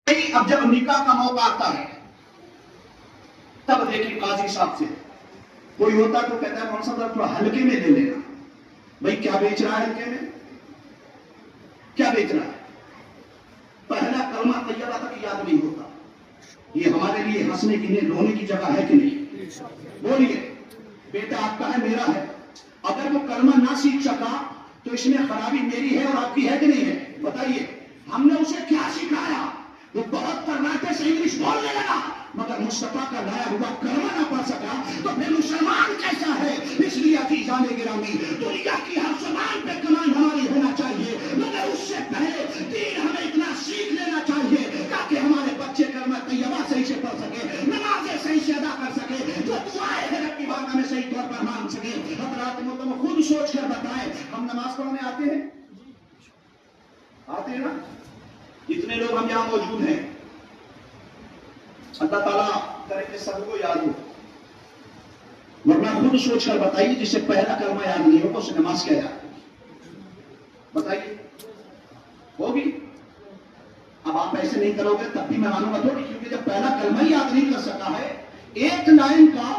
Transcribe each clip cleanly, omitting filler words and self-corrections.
اب جب نکاح کا موقع آتا ہے تب دیکھیں قاضی صاحب سے کوئی ہوتا تو کہتا ہے مولوی صاحب تھوڑا ہلکے میں لے لینا. بھائی کیا بیچ رہا ہے ہلکے میں؟ کیا بیچ رہا ہے؟ پہلا کلمہ طیبہ تک یاد نہیں ہوتا. یہ ہمارے لیے ہنسنے کی رونے کی جگہ ہے کہ نہیں؟ بولیے. بیٹا آپ کا ہے میرا ہے. اگر وہ کلمہ نہ سیکھ سکا تو اس میں خرابی میری ہے اور آپ کی ہے کہ نہیں ہے؟ بتائیے. ہم نے اسے کیا سکھایا؟ وہ بہت کرناٹے سے انگلش بولنے لگا مگر مصطفیٰ کا لایا ہوا کلمہ نہ پڑھ سکا تو پھر مسلمان کیسا ہے؟ اس لیے عزیزان گرامی دنیا کی ہر زبان پہ کمان ہماری ہونا چاہیے مگر اس سے پہلے دین ہمیں اتنا سیکھ لینا چاہیے تاکہ ہمارے بچے کلمہ طیبہ صحیح سے پڑھ سکے, نمازیں صحیح سے ادا کر سکے, جو دعائیں ہیں رب کی بارگاہ میں صحیح طور پر مانگ سکے. حضرات محترم خود سوچ کر بتائیں ہم نماز پڑھنے آتے ہیں؟ آتے ہیں نا؟ جتنے لوگ ہم یہاں موجود ہیں اللہ تعالیٰ کرے کہ سب کو یاد ہو, ورنہ خود سوچ کر بتائیے جس سے پہلا کلمہ یاد نہیں ہوگا اسے نماز کیا یاد بتائیے ہوگی؟ اب آپ ایسے نہیں کرو گے تب بھی میں مانوں گا تھوڑی, کیونکہ جب پہلا کلمہ ہی یاد نہیں کر سکا ہے ایک لائن کا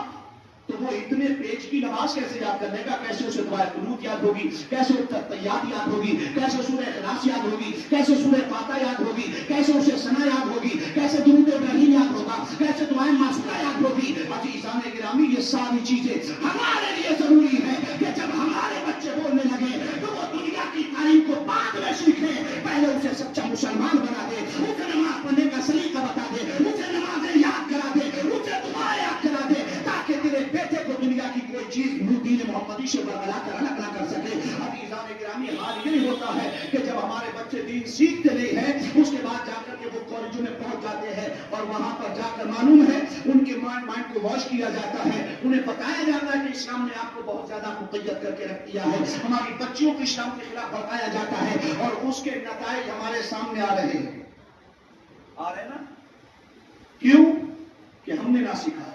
تو وہ اتنے پیج کی نماز کیسے یاد کر لے گا؟ کیسے اسے دعائے قنوت یاد ہوگی, کیسے تحیات یاد ہوگی, کیسے سورہ اخلاص یاد ہوگی, کیسے سورہ فاتحہ یاد ہوگی, کیسے اسے ثنا یاد ہوگی, کیسے درود ابراہیم یاد ہوگا, کیسے دعائیں معصورہ یاد ہوگی. عزیزان گرامی یہ ساری چیزیں ہمارے لیے ضروری ہے کہ جب ہمارے بچے بولنے لگے تو وہ دنیا کی تعلیم کو بعد میں سیکھیں, پہلے اسے سچا مسلمان بنا دے, اسے نماز پڑھنے کا سلیقہ بتا دے, اسے نمازیں یاد کرا دے, اسے دعائیں یاد کرا دے تاکہ تیرے بیٹے کو دنیا کی کوئی چیز دین محمدی سے برگلا کر الگ نہ کر سکے. عزیزان گرامی حال یہ ہوتا ہے کہ جب ہمارے بچے دین سیکھتے نہیں ہیں اس کے بعد جا کر کے وہ کالجوں میں پہنچ جاتے ہیں اور وہاں پر جا کر معلوم ہے ان کے مائنڈ کو واش کیا جاتا ہے, انہیں بتایا جاتا ہے کہ اسلام نے آپ کو بہت زیادہ مقید کر کے رکھ دیا ہے, ہماری بچیوں کو اسلام کے خلاف بتایا جاتا ہے اور اس کے نتائج ہمارے سامنے آ رہے ہیں نا. کیوں کہ ہم نے نہ سیکھا.